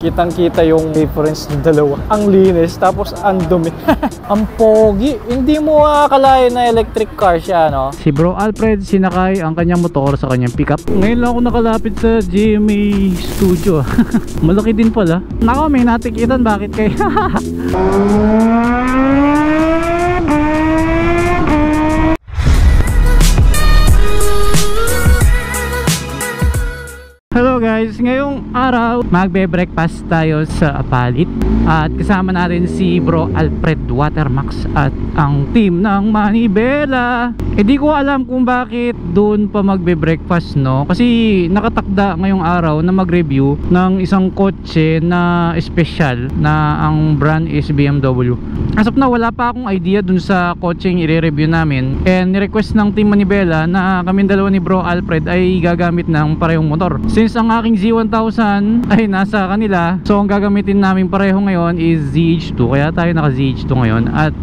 kitang-kita yung difference ng dalawa. Ang linis, tapos ang dumi. Ang pogi. Hindi mo akalain na electric car siya, no? Si Bro Alfred sinakay ang kanyang motor sa kanyang pickup. Ngayon lang ako nakalapit sa GMA Studio. Malaki din pala. Nako, may natikitan. Bakit kayo? Hello guys, ngayong araw magbe-breakfast tayo sa Apalit at kasama natin si Bro Alfred Watermax at ang team ng Manibela. Di ko alam kung bakit doon pa magbe-breakfast, no? Kasi nakatakda ngayong araw na mag-review ng isang kotse na special na ang brand is BMW. As of now, wala pa akong idea dun sa kotseng i-review namin, and ni-request ng team Manibela na kaming dalawa ni Bro Alfred ay gagamit ng parehong motor. Since ang aking Z1000 ay nasa kanila, so ang gagamitin namin pareho ngayon is ZH2, kaya tayo naka ZH2 ngayon. At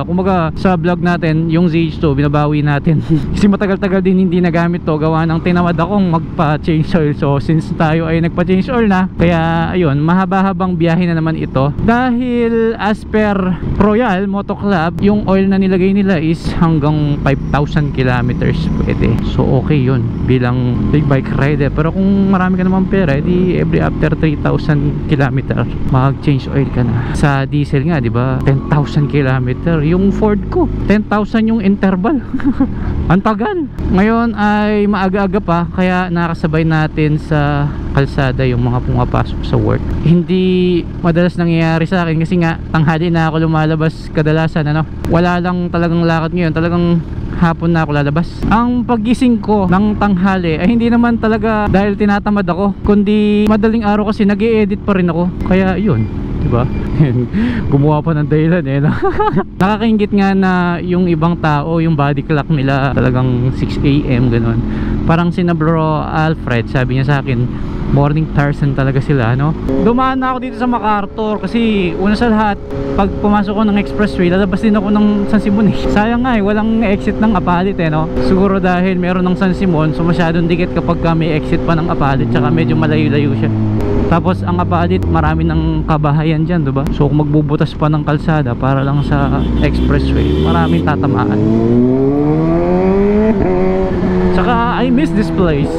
kumbaga sa vlog natin yung ZH2 binabawi natin kasi matagal-tagal din hindi nagamit to, gawa ng tinamad akong magpa-change oil. So since tayo ay nagpa-change oil na, kaya ayun, mahaba-habang biyahe na naman ito. Dahil as per Royal Moto Club, yung oil na nilagay nila is hanggang 5,000 kilometers pwede. So okay yun bilang big bike rider. Pero kung marami ka naman pera, di every after 3,000 kilometer mag-change oil ka na. Sa diesel nga, di ba, 10,000 kilometer. Yung Ford ko, 10,000 yung interval. Ang tagal. Ngayon ay maaga-aga pa, kaya nakasabay natin sa kalsada yung mga pumapasok sa work. Hindi madalas nangyayari sa akin kasi nga tanghali na ako lumalabas kadalasan, ano. Wala lang talagang lakad ngayon, talagang hapon na ako lalabas. Ang paggising ko ng tanghali ay hindi naman talaga dahil tinatamad ako, kundi madaling araw kasi nag-i-edit pa rin ako. Kaya yun, diba? Gumawa pa ng dahilan eh, no? Nakakaingit nga na yung ibang tao, yung body clock nila talagang 6 AM gano'n. Parang si Bro Alfred, sabi niya sa akin, morning person talaga sila, no? Dumaan na ako dito sa MacArthur kasi una sa lahat, pag pumasok ko ng expressway, lalabas din ako ng San Simon eh. Sayang nga eh, walang exit ng Apalit eh, no? Siguro dahil meron ng San Simon, so masyadong dikit kapag may exit pa ng Apalit, tsaka medyo malayo-layo siya. Tapos ang Apalit, marami ng kabahayan dyan, diba? So kung magbubutas pa ng kalsada para lang sa expressway, maraming tatamaan. Tsaka I miss this place.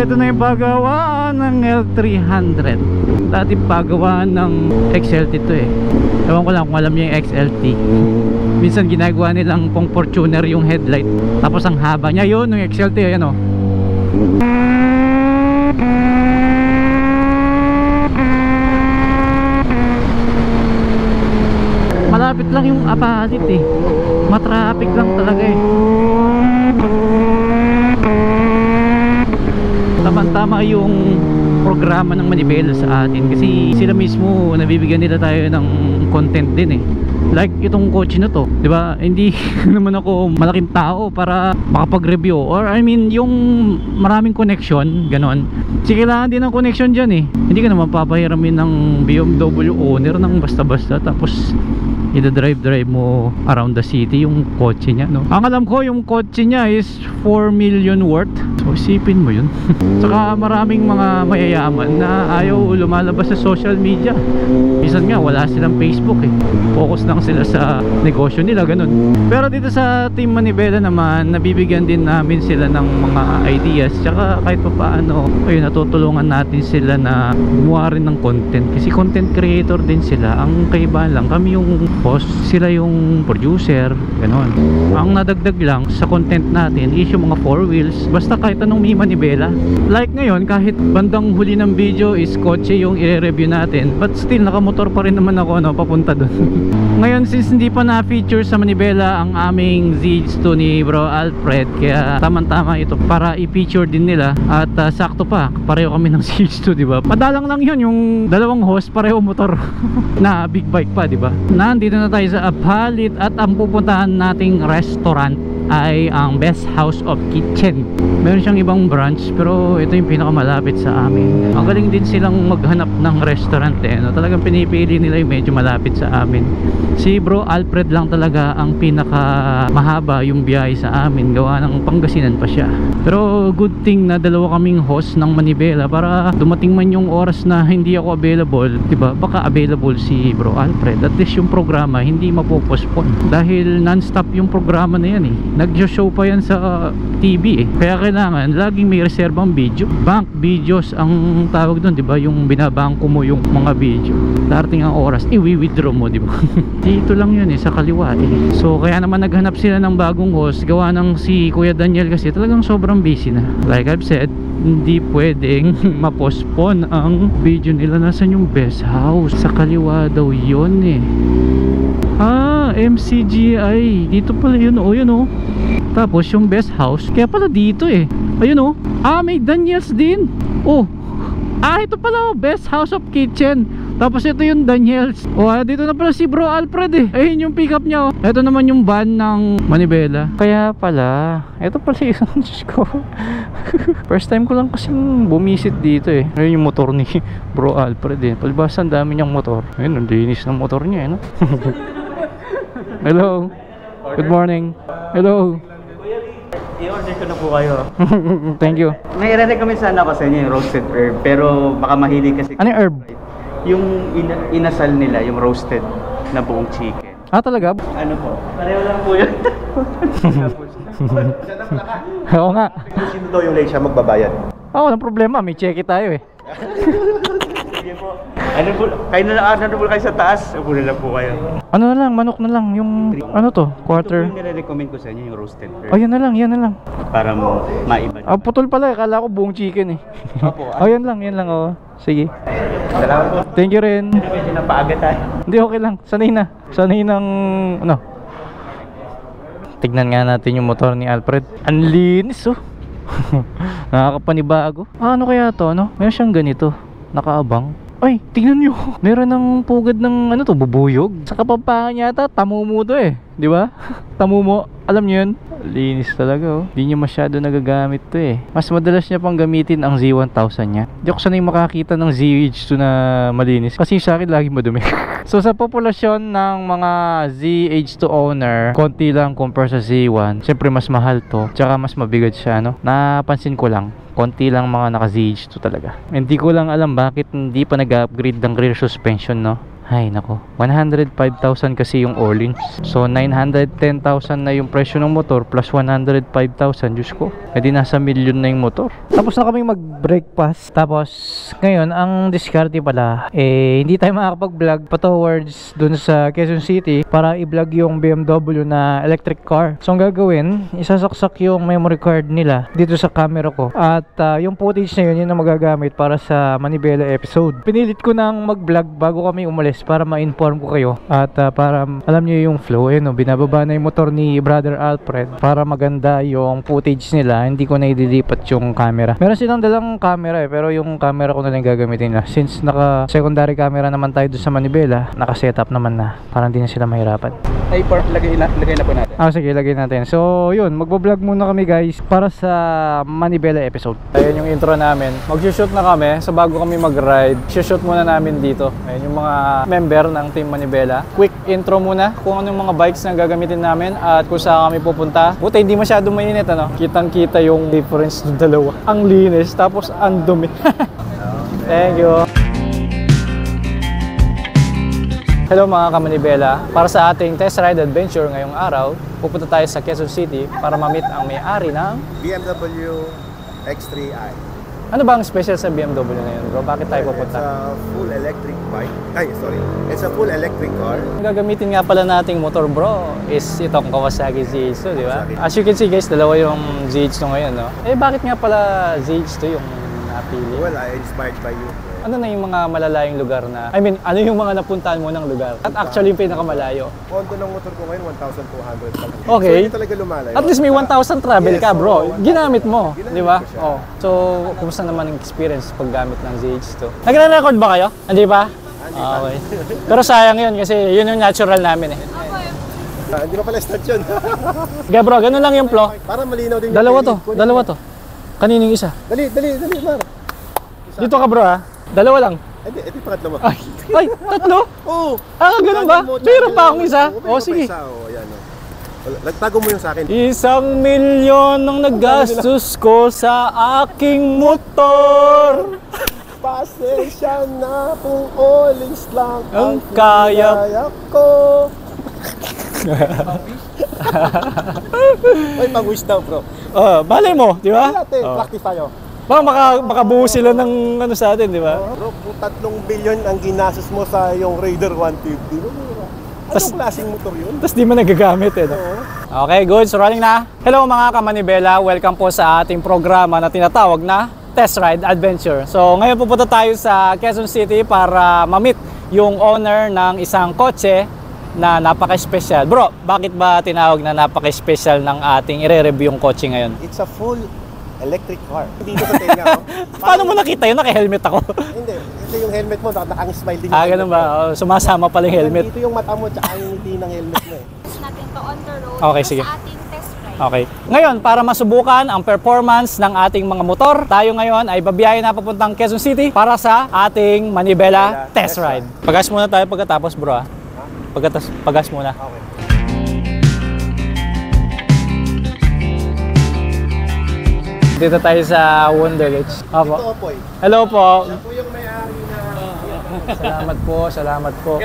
Ito na yung pagawaan ng L300. Dati pagawaan ng XLT to eh. Ewan ko lang kung alam niyo yung XLT. Minsan ginagawa nilang pong Fortuner yung headlight, tapos ang haba niya. Yun yung XLT, ayan o. Malapit lang yung Apalit eh. Matraffic lang talaga eh. Tama-tama yung programa ng Manibela sa atin kasi sila mismo nabibigyan nila tayo ng content din eh. Like itong kotse na to, di ba? Hindi naman ako malaking tao para makapag-review, or I mean yung maraming connection, ganon. Kasi kailangan din ng connection dyan eh. Hindi ka naman papahiramin ng BMW owner ng basta-basta tapos ida-drive mo around the city yung kotse niya, no? Ang alam ko yung kotse niya is 4 million worth. So isipin mo yun. Saka maraming mga mayayaman na ayaw lumalabas sa social media. Minsan nga wala silang Facebook eh. Focus na lang sila sa negosyo nila, ganun. Pero dito sa Team Manibela naman, nabibigyan din namin sila ng mga ideas, tsaka kahit pa paano, ayun, natutulungan natin sila na gumawa rin ng content, kasi content creator din sila. Ang kaibahan lang, kami yung host, sila yung producer, ganun. Ang nadagdag lang sa content natin is yung mga 4 wheels, basta kahit anong may manibela. Like ngayon, kahit bandang huli ng video is kotse yung i-review natin, but still nakamotor pa rin naman ako, no, papunta dun. Ngayon, since hindi pa na-feature sa manibela ang aming ZH2 ni Bro Alfred, kaya tamang-tama ito para i-feature din nila. At sakto pa, pareho kami ng ZH2, diba? Madalang lang yun, yung dalawang host pareho motor na big bike pa, diba? Nandito na tayo sa Apalit at ang pupuntahan nating restaurant ay ang Best House of Kitchen. Meron siyang ibang branch, pero ito yung pinakamalapit sa amin. Ang galing din silang maghanap ng restaurant, eh, no? Talagang pinipili nila yung medyo malapit sa amin. Si Bro Alfred lang talaga ang pinaka mahaba yung biyahe sa amin, gawa ng Pangasinan pa siya. Pero good thing na dalawa kaming host ng Manibela, para dumating man yung oras na hindi ako available, diba, baka available si Bro Alfred. At least yung programa hindi mapopospon, dahil non-stop yung programa na yan, eh. Nag-show pa yan sa TV, eh. Kaya kailangan laging may reserbang video. Bank videos ang tawag doon, diba? Yung binabangko mo yung mga video. Darating ang oras, i-withdraw mo, diba? Dito lang yun, eh, sa kaliwa, eh. So kaya naman naghanap sila ng bagong host, gawa ng si Kuya Daniel kasi talagang sobrang busy na. Like I've said, hindi pwedeng ma-postpone ang video nila. Nasaan yung Best House? Sa kaliwa daw yun, eh. MCGI dito pala yun, oh, yun, oh. Tapos yung Best House, kaya pala dito, eh. Ayun, oh. May Daniels din, oh. Ito pala, oh, Best House of Kitchen. Tapos ito yung Daniels. Dito na pala si Bro Alfred, eh. Ayun yung pickup niya, oh. Ito naman yung van ng Manibela. Kaya pala, ito pala yung Diyos ko. First time ko lang kasi bumisit dito, eh. Ayun yung motor ni Bro Alfred, eh. Palibasa ang dami niyang motor. Ayun, ang linis ng motor niya, eh, no? Hello. Good morning. Hello. I-order ko na po kayo. Thank you. May i-recommend sana ako sa inyo yung roasted herb, pero baka mahilig kasi. Ano yung herb? Yung inasal nila, yung roasted na buong chicken. Talaga? Ano po? Pareho lang po yun. Oo nga. Sino daw yung late siya magbabayad? Walang problema. May check tayo, eh. Sige po. Ano po? Kayo na lang, ano po kayo sa taas? Upo na lang po kayo. Ano na lang, manok na lang. Yung, ano to? Quarter. Ito po yung nire-recommend ko sa inyo, yung roasted herb. Yan na lang, yan na lang. Para mo maiba. Putol pala, kala ko buong chicken, eh. Opo. Yan lang, oh. Sige. Salamat po. Thank you rin. Medyo napaaga tayo. Hindi, okay lang. Sanay na. Sanay ng, ano. Tignan nga natin yung motor ni Alfred. Ang linis, oh. Nakakapanibago. Ano kaya to, no? Meron siyang ganito. Nakaabang. Ay, tingnan nyo. Meron ng pugad ng ano to, bubuyog. Sa Kapampangan yata, tamumo to, eh. Di ba? Tamumo. Alam nyo yun? Linis talaga, oh. Hindi nyo masyado nagagamit to, eh. Mas madalas niya pang gamitin ang Z1000 niya. Di ako sanay makakita ng ZH2 na malinis, kasi sa akin lagi madumi. So sa populasyon ng mga ZH2 owner, konti lang compare sa Z1. Siyempre mas mahal to, tsaka mas mabigat siya, no? Napansin ko lang, konti lang mga naka ZH2 talaga. Hindi ko lang alam bakit hindi pa nag-upgrade ng rear suspension, no? Ay nako, 105,000 kasi yung all-in. So 910,000 na yung presyo ng motor plus 105,000, Diyos ko, edi nasa million na yung motor. Tapos na kaming mag-brake pass. Tapos ngayon ang diskarte pala, hindi tayo makakapag-vlog pa towards dun sa Quezon City para i-vlog yung BMW na electric car. So ang gagawin, isasaksak yung memory card nila dito sa camera ko, at yung footage na yun ang magagamit para sa Manibela episode. Pinilit ko nang mag-vlog bago kami umalis para ma-inform ko kayo, at para alam niyo yung flow. No? Binababa na yung motor ni Brother Alfred para maganda yung footage nila, hindi ko na idilipat yung camera. Meron silang dalang camera, pero yung camera ko na lang gagamitin na, since naka secondary camera naman tayo doon sa Manibela, naka setup naman na para hindi na sila mahirapan. Ay, lagay na po natin. Sige, lagay natin. So yun, magbo-vlog muna kami guys para sa Manibela episode. Ayan yung intro namin. Mag-shoot na kami, so bago kami mag-ride, shoot muna namin dito. Ayan yung mga member ng Team Manibela. Quick intro muna kung anong mga bikes na gagamitin namin at kung saan kami pupunta. Buti hindi masyado mainit, ano? Kitang-kita yung difference ng dalawa. Ang linis, tapos ang dumi. Thank you. Hello mga kamanibela, para sa ating test ride adventure ngayong araw, pupunta tayo sa Quezon City para ma-meet ang may-ari ng BMW X3i. Ano ba ang special sa BMW na yun, bro? Bakit tayo It's pupunta? a full electric bike. It's a full electric car. Ang gagamitin nga pala nating motor, bro, is itong Kawasaki ZH2, di ba? Kawasaki. As you can see guys, dalawa yung ZH2 ngayon, no? Eh bakit nga pala ZH2 yung napili? Well, I inspired by you. Ano na yung mga malalayong lugar na, ano yung mga napuntahan mo ng lugar? At actually yung pinakamalayo? Pondo ng motor ko ngayon, 1,200. Okay. So, hindi talaga lumalayo. At least may 1,000 travel Yes, ka, bro. oo, 1,000. Ginamit mo, Ginamit di ba? ko siya. Oh. So, kumusta naman ang experience paggamit ng ZH2? Nagre-record ba kayo? Hindi ba? Okay. Pero sayang yun kasi yun yung natural namin eh. Hindi pa pala start yun. Okay bro, ganun lang yung flow. Para malinaw din yung Dalawa training. to, dalawa to. Kaninong isa? Dali, Mar. Dito ka bro ha? Dalawa lang. Hindi, ito yung pangatlo mo. Ay, tatlo? Oo. Ganun ba? Mayroon pa akong isa? O sige. Nagtago mo yung sa akin. 1,000,000 ang nagastos ko sa aking motor. Pasensya na kung allings lang Ang kaya ko. Ay, pang-wish daw, bro. Balay mo, di ba? Natin, practice tayo. Baka makabuo sila ng ano sa atin, di ba? Bro, kung 3 billion ang ginastos mo sa yung Raider 150, anong klaseng motor yun? Tapos di mo nagagamit eh. No? Okay, good. So rolling na. Hello mga kamanibela. Welcome po sa ating programa na tinatawag na Test Ride Adventure. So ngayon pupunta tayo sa Quezon City para ma-meet yung owner ng isang kotse na napaka-special. Bro, bakit ba tinawag na napaka-special ng ating i-review yung kotse ngayon? It's a full electric car. Dito sa tenga, oh. Paano mo nakita yun? Naka-helmet ako. Hindi. Ito yung helmet mo, nakang-smile din yung Ganun ba? Sumasama pala yung helmet. Dito yung mata mo, tsaka yung ngiti ng helmet mo eh. Natin to on the road Okay, sige. sa ating test ride. Okay. Ngayon, para masubukan ang performance ng ating mga motor, tayo ngayon ay babiyahe na papuntang Quezon City para sa ating Manibela Test Ride. Pagas muna tayo pagkatapos, bro. Pagas muna. Okay. Dito tayo sa Wonderlich. Ito, Opo. Opoy. Hello po. Siya po yung may-ari na Salamat po.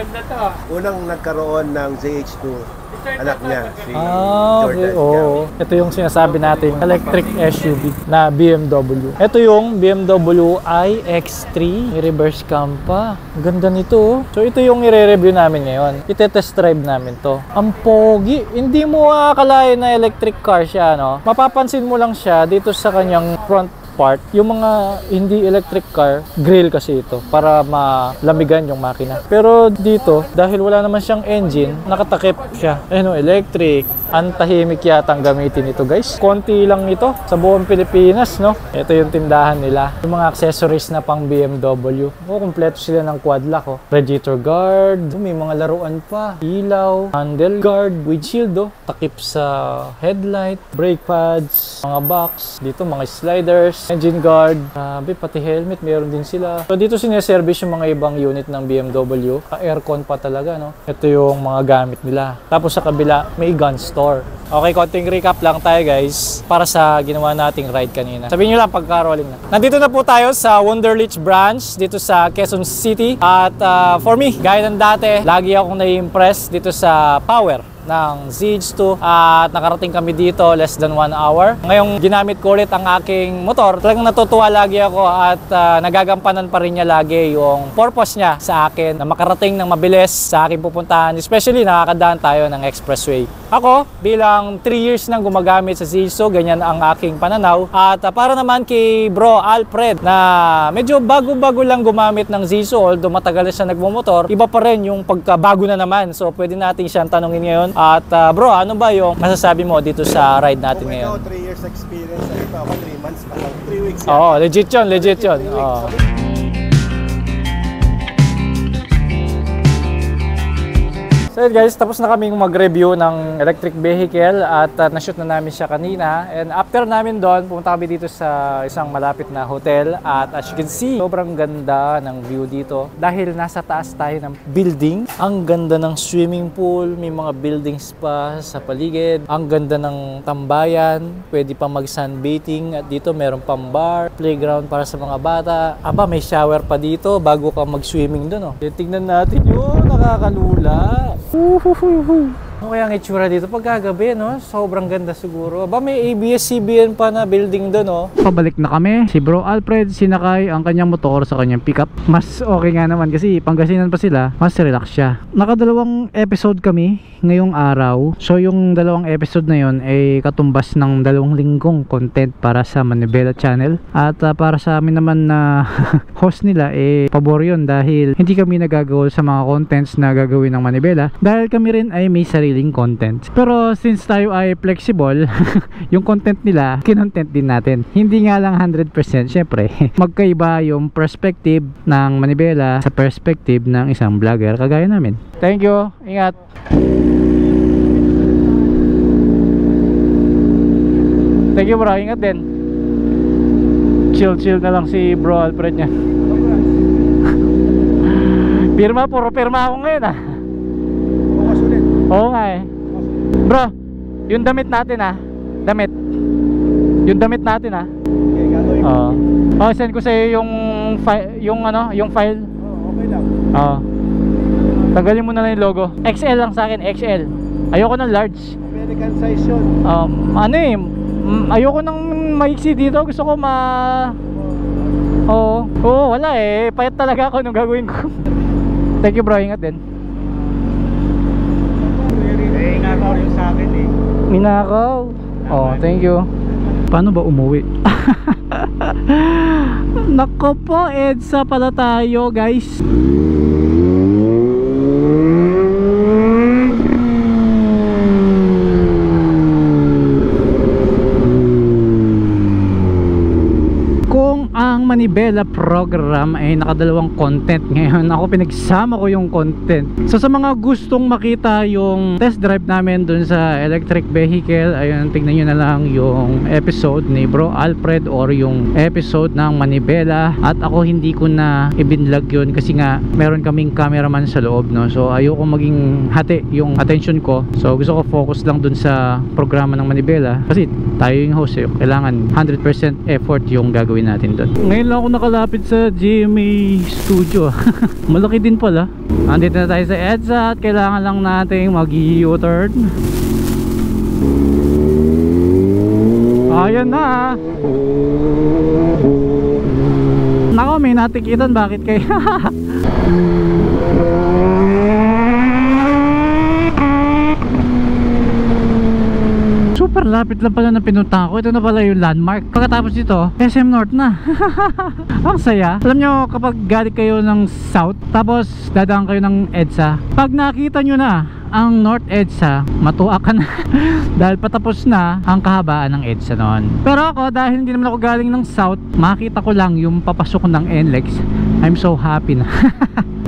unang nagkaroon ng ZH2 anak niya, si Okay. Jordan. Oo. Ito yung sinasabi nating electric SUV na BMW. Ito yung BMW iX3. May reverse cam pa. Ang ganda nito. Oh. So ito yung i-review namin ngayon. Ite-test drive namin to. Ang pogi. Hindi mo akalain na electric car siya, no? Mapapansin mo lang siya dito sa kanyang front part. Yung mga hindi electric car, grill kasi ito para malamigan yung makina. Pero dito, dahil wala naman siyang engine, nakatakip siya. Electric. Ang tahimik yata ang gamitin ito, guys. Konti lang ito sa buong Pilipinas, no? Ito yung tindahan nila. Yung mga accessories na pang BMW. Kompleto sila ng quad lock, oh. Radiator guard. May mga laruan pa. Ilaw. Handle guard. Windshield, oh. Takip sa headlight. Brake pads. Mga box. Dito, mga sliders. Engine guard, grabe, pati helmet, meron din sila. So dito sineservice yung mga ibang unit ng BMW. Aircon pa talaga, no? Ito yung mga gamit nila. Tapos sa kabila, may gun store. Okay, konting recap lang tayo guys para sa ginawa nating ride kanina. Sabihin nyo lang pagka-rolling na. Nandito na po tayo sa Wonderlich branch dito sa Quezon City. At for me, gaya ng dati, lagi akong nai-impress dito sa power ng ZH2 at nakarating kami dito less than 1 hour. Ngayong ginamit ko ulit ang aking motor, talagang natutuwa lagi ako at nagagampanan pa rin niya lagi yung purpose niya sa akin na makarating ng mabilis sa aking pupuntahan, especially nakakadaan tayo ng expressway. Ako, bilang 3 years nang gumagamit sa ZH2, ganyan ang aking pananaw. At para naman kay Bro Alfred na medyo bago-bago lang gumamit ng ZH2, although matagal na siya nagmumotor, iba pa rin yung pagkabago na naman. So pwede natin siyang tanungin ngayon. At bro, ano ba yung masasabi mo dito sa ride natin Kung ngayon? ikaw 3 years experience na ito, ako 3 months pa lang, 3 weeks. Oo, legit yun, legit yun. Oo. So yun guys, tapos na kaming mag-review ng electric vehicle at na-shoot na namin siya kanina. And after namin doon, pumunta kami dito sa isang malapit na hotel. At as you can see, sobrang ganda ng view dito. Dahil nasa taas tayo ng building. Ang ganda ng swimming pool, may mga buildings pa sa paligid. Ang ganda ng tambayan, pwede pa mag-sunbathing. At dito meron pang bar, playground para sa mga bata. Aba, may shower pa dito bago ka mag-swimming doon. Tingnan natin yun, nakakalula. Ano kaya ang itsura dito pagkagabi, no? Sobrang ganda siguro. Aba, may ABS-CBN pa na building doon, no? Pabalik na kami. Si Bro Alfred sinakay ang kanyang motor sa kanyang pickup. Mas okay nga naman kasi Pangasinan pa sila. Mas relax siya. Nakadalawang episode kami ngayong araw. So yung dalawang episode na yon ay katumbas ng 2 linggong content para sa Manibela channel. At para sa amin naman na host nila, pabor yun dahil hindi kami nagagawa sa mga contents na gagawin ng Manibela. Dahil kami rin ay may sariling content. Pero since tayo ay flexible, yung content nila, kinontent din natin. Hindi nga lang 100%, syempre. Magkaiba yung perspective ng Manibela sa perspective ng isang vlogger kagaya namin. Thank you. Ingat. Thank you bro. Ingat din. Chill na lang si Bro Alfred niya. Pirma, puro pirma ako ngayon ah. Oo nga eh. Bro, yung damit natin ah. Yung damit natin ah. Okay, gagawin ko. Send ko sa'yo yung file. Okay lang. Tanggalin mo na lang yung logo. XL lang sa akin, XL. Ayoko ng large. American size yun. Ayoko ng maiksi dito. Gusto ko wala eh. Payat talaga ako nung gagawin ko. Thank you bro, ingat din. Inakaw yung sa akin eh. Minakaw. Thank you. Paano ba umuwi? Nako po, EDSA pala tayo guys. Ang Manibela program ay nakadalawang content ngayon. Ako pinagsama ko yung content. So sa mga gustong makita yung test drive namin dun sa electric vehicle, ayun, tignan nyo na lang yung episode ni Bro Alfred or yung episode ng Manibela. At ako hindi ko na ibinlog yun kasi nga meron kaming cameraman sa loob, no? So ayoko maging hati yung attention ko. So gusto ko focus lang dun sa programa ng Manibela kasi tayo yung host eh. Kailangan 100% effort yung gagawin natin dun. Ngayon lang ako nakalapit sa GMA Studio. Malaki din pala. Andito na tayo sa EDSA at kailangan lang nating mag-U-turn. Ayan na. Nako, may natikitan. Bakit kayo? Super lapit lang pala na pinunta ko. Ito na pala yung landmark. Pagkatapos dito, SM North na. Ang saya. Alam nyo, kapag galing kayo ng South, tapos dadaan kayo ng EDSA, pag nakita nyo na ang North EDSA, matuwa ka na. Dahil patapos na ang kahabaan ng EDSA noon. Pero ako, dahil hindi naman ako galing ng South, makita ko lang yung papasok ng NLEX. I'm so happy na.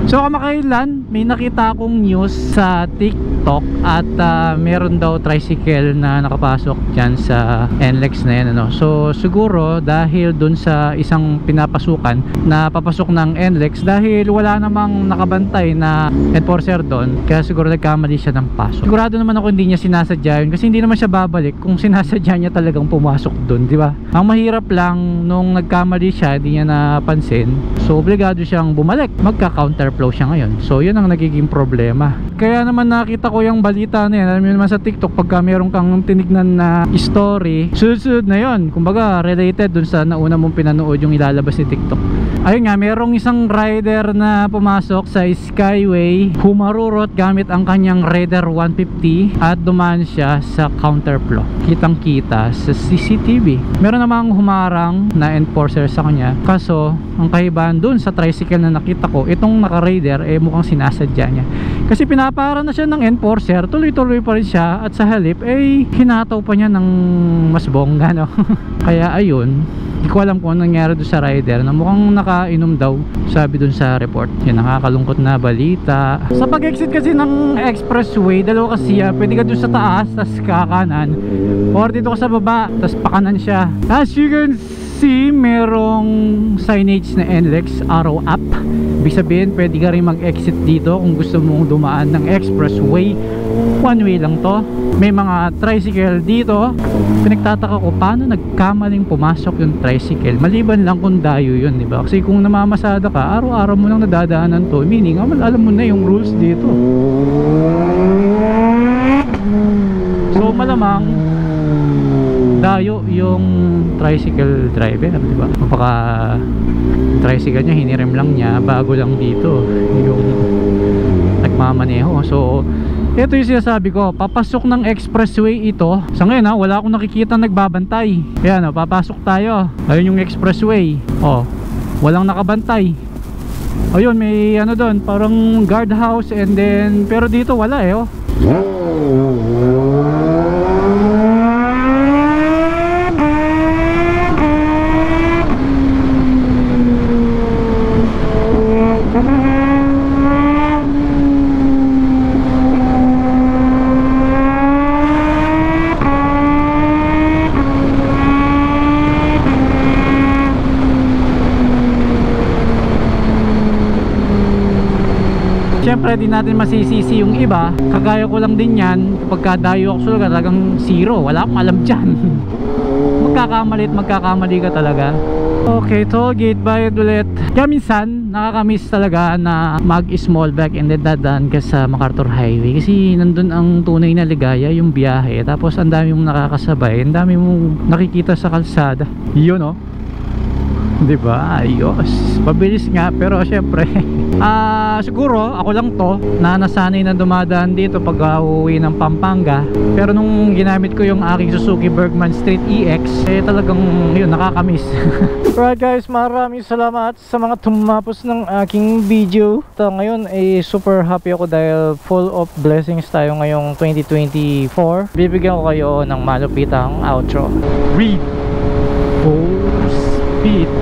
So kamakailan may nakita akong news sa TikTok at meron daw tricycle na nakapasok dyan sa NLEX na yan, ano? So siguro dahil dun sa isang pinapasukan na papasok ng NLEX, dahil wala namang nakabantay na enforcer doon, kaya siguro nagkamali siya ng pasok. Sigurado naman ako hindi niya sinasadya yun kasi hindi naman siya babalik kung sinasadya niya talagang pumasok doon, di ba? Ang mahirap lang nung nagkamali siya, hindi niya napansin, so obligado siyang bumalik, magka-counterflow siya ngayon. So yun ang nagiging problema. Kaya naman nakita ko yung balita na yan. Alam mo naman sa TikTok, pagka meron kang tinignan na story, sunod-sunod na yun, kumbaga related dun sa nauna mong pinanood yung ilalabas ni TikTok. Ayun nga, merong isang rider na pumasok sa Skyway, humarurot gamit ang kanyang Raider 150 at dumaan siya sa counterflow. Kitang kita sa CCTV. Meron namang humarang na enforcer sa kanya, kaso ang kahibahan dun sa tricycle na nakita ko, itong naka-Raider mukhang sinasadya niya. Kasi pinapara na siya ng enforcer, tuloy-tuloy pa rin siya, at sa halip hinataw pa niya ng mas bongga, no? Kaya ayun, Hindi ko alam kung anong nangyari doon sa rider na mukhang nakainom daw, sabi doon sa report. Yan, nakakalungkot na balita. Sa pag-exit kasi ng expressway, dalawa kasi pwede ka doon sa taas, tas kakanan, or dito ka sa baba, tas pakanan siya. As you can see, merong signage na NLEX Arrow Up. Ibig sabihin, pwede ka rin mag-exit dito kung gusto mong dumaan ng expressway. One way lang to. May mga tricycle dito. Pinagtataka ko paano nagkamaling pumasok yung tricycle, maliban lang kung dayo yun, diba? Kasi kung namamasada ka, araw-araw mo lang nadadaanan to, meaning alam mo na yung rules dito. So malamang dayo yung tricycle driver, diba? Baka tricycle niya hinirim lang niya bago lang dito yung nagmamaneho. So ito yung sinasabi ko, papasok ng expressway ito. Sa ngayon wala akong nakikita nagbabantay. Ayan papasok tayo. Ayun yung expressway. Walang nakabantay. Ayun, may doon, parang guardhouse, and then pero dito wala Siyempre di natin masisisi yung iba. Kagaya ko lang din yan. Kapag dayo ako talagang zero, wala akong alam dyan. Magkakamali ka talaga. Okay, toll gate bayad ulit. Kaya minsan nakakamiss talaga na mag small back and then dadaan ka sa MacArthur Highway, kasi nandun ang tunay na ligaya, yung biyahe. Tapos ang dami mong nakakasabay, ang dami mong nakikita sa kalsada. Yun diba? Ayos, pabilis nga, pero syempre siguro ako lang to na nasanay na dumadaan dito pag uuwi ng Pampanga. Pero nung ginamit ko yung aking Suzuki Bergman Street EX, talagang yun, nakakamiss. Alright guys, maraming salamat sa mga tumapos ng aking video. Ngayon super happy ako dahil full of blessings tayo ngayong 2024. Bibigyan ko kayo ng malupitang outro. Read full speed.